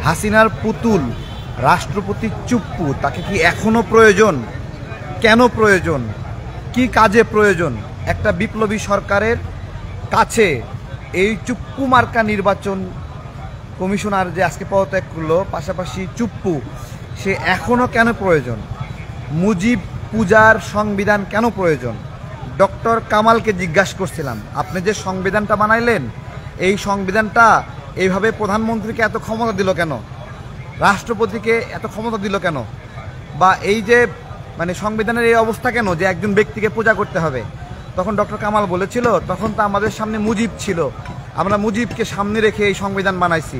হাসিনার পুতুল রাষ্ট্রপতি চুপ্পু তাকে কি এখনো প্রয়োজন? কেন প্রয়োজন? কি কাজে প্রয়োজন? একটা বিপ্লবী সরকারের কাছে এই চুপ্পু মার্কা নির্বাচন কমিশনার যে আজকে পদত্যাগ করলো, পাশাপাশি চুপ্পু, সে এখনো কেন প্রয়োজন? মুজিব পূজার সংবিধান কেন প্রয়োজন? ডক্টর কামালকে জিজ্ঞাসা করছিলাম, আপনি যে সংবিধানটা বানাইলেন, এই সংবিধানটা এইভাবে প্রধানমন্ত্রীকে এত ক্ষমতা দিল কেন? রাষ্ট্রপতিকে এত ক্ষমতা দিল কেন? বা এই যে সংবিধানের এই অবস্থা কেন যে একজন ব্যক্তিকে পূজা করতে হবে? তখন ডক্টর কামাল বলেছিল, তখন তো আমাদের সামনে মুজিব ছিল, আমরা মুজিবকে সামনে রেখে এই সংবিধান বানাইছি।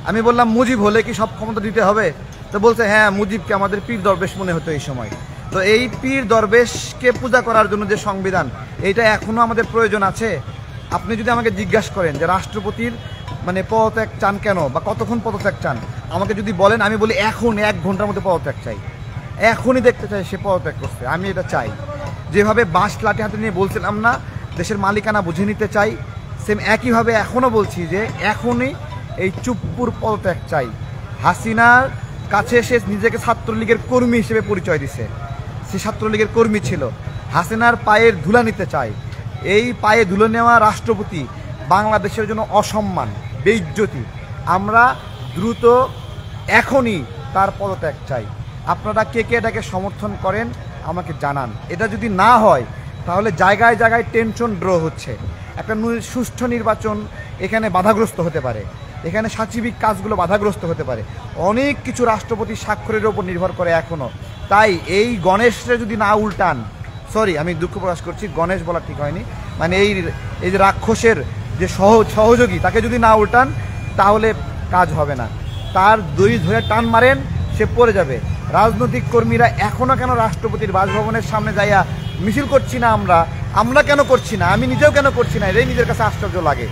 আমি বললাম, মুজিব হলে কি সব ক্ষমতা দিতে হবে? তো বলছে, হ্যাঁ, মুজিবকে আমাদের পীর দরবেশ মনে হতো এই সময়। তো এই পীর দরবেশকে পূজা করার জন্য যে সংবিধান, এইটা এখনও আমাদের প্রয়োজন আছে? আপনি যদি আমাকে জিজ্ঞাসা করেন যে রাষ্ট্রপতির পদত্যাগ চান কেন বা কতক্ষণ পদত্যাগ চান, আমাকে যদি বলেন, আমি বলি এখন 1 ঘন্টার মধ্যে পদত্যাগ চাই, এখনই দেখতে চাই সে পদত্যাগ করছে। আমি এটা চাই। যেভাবে বাঁশ লাঠি হাতে নিয়ে বলছিলাম না দেশের মালিকানা বুঝে নিতে চাই, সেম একইভাবে এখনও বলছি যে এখনই এই চুপ্পুর পদত্যাগ চাই। হাসিনার কাছে সে নিজেকে ছাত্রলীগের কর্মী হিসেবে পরিচয় দিছে, সে ছাত্রলীগের কর্মী ছিল। হাসিনার পায়ের ধুলা নিতে চায়। এই পায়ে ধুলো নেওয়া রাষ্ট্রপতি বাংলাদেশের জন্য অসম্মান, বেইজ্জতি। আমরা দ্রুত এখনই তার পদত্যাগ চাই। আপনারা কে কে এটাকে সমর্থন করেন আমাকে জানান। এটা যদি না হয় তাহলে জায়গায় জায়গায় টেনশন ড্র হচ্ছে। একটা সুষ্ঠু নির্বাচন এখানে বাধাগ্রস্ত হতে পারে, এখানে সাচিবিক কাজগুলো বাধাগ্রস্ত হতে পারে। অনেক কিছু রাষ্ট্রপতির স্বাক্ষরের ওপর নির্ভর করে এখনও। তাই এই গণেশরে যদি না উল্টান, সরি আমি দুঃখ প্রকাশ করছি, গণেশ বলা ঠিক হয়নি, এই যে রাক্ষসের যে সহযোগী, তাকে যদি না উল্টান তাহলে কাজ হবে না। তার দড়ি ধরে টান মারেন, সে পড়ে যাবে। রাজনৈতিক কর্মীরা এখনও কেন রাষ্ট্রপতির বাসভবনের সামনে যাইয়া মিছিল করছি না? আমরা কেন করছি না? আমি নিজেও কেন করছি না? এটাই নিজের কাছে আশ্চর্য লাগে।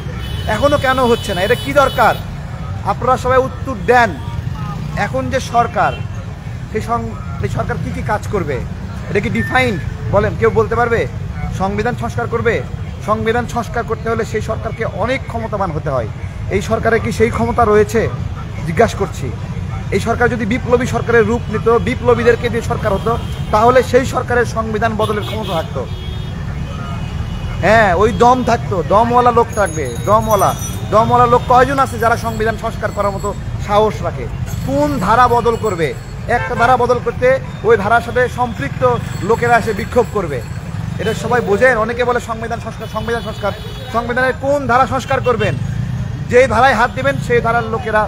এখনও কেন হচ্ছে না? এটা কি দরকার? আপনারা সবাই উত্তর দেন। এখন যে সরকার, সেই সরকার কি কি কাজ করবে? এটা কি ডিফাইন্ড? বলেন, কেউ বলতে পারবে? সংবিধান সংস্কার করবে? সংবিধান সংস্কার করতে হলে সেই সরকারকে অনেক ক্ষমতাবান হতে হয়। এই সরকারে কি সেই ক্ষমতা রয়েছে? জিজ্ঞাসা করছি। এই সরকার যদি বিপ্লবী সরকারের রূপ নিত, বিপ্লবীদেরকে দিয়ে সরকার হতো, তাহলে সেই সরকারের সংবিধান বদলের ক্ষমতা থাকতো। হ্যাঁ, ওই দম থাকতো, দমওয়ালা লোক থাকবে। দমওয়ালা লোক কয়জন আছে যারা সংবিধান সংস্কার করার মতো সাহস রাখে? কোন ধারা বদল করবে? একটা ধারা বদল করতে ওই ধারার সাথে সম্পৃক্ত লোকেরা এসে বিক্ষোভ করবে। এটা সবাই বোঝেন? অনেকে বলে সংবিধান সংস্কার, সংবিধান সংস্কার। সংবিধানের কোন ধারা সংস্কার করবেন? যেই ধারায় হাত দেবেন সেই ধারার লোকেরা।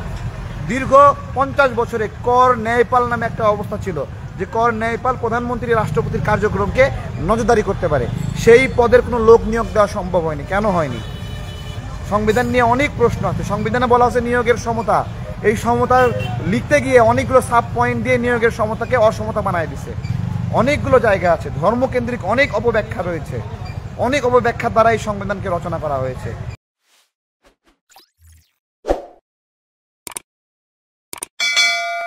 দীর্ঘ 50 বছরে কর ন্যায়পাল নামে একটা অবস্থা ছিল, যে কর ন্যায়পাল প্রধানমন্ত্রী রাষ্ট্রপতির কার্যক্রমকে নজরদারি করতে পারে। সেই পদের কোনো লোক নিয়োগ দেওয়া সম্ভব হয়নি। কেন হয়নি? সংবিধান নিয়ে অনেক প্রশ্ন আছে। সংবিধানে বলা আছে নিয়োগের সমতা। এই সমতা লিখতে গিয়ে অনেকগুলো সাব পয়েন্ট দিয়ে নিয়োগের সমতাকে অসমতা বানায় দিছে। অনেকগুলো জায়গা আছে, ধর্মকেন্দ্রিক অনেক অপব্যাখ্যা রয়েছে। অনেক অপব্যাখ্যার দ্বারা এই সংবিধানকে রচনা করা হয়েছে।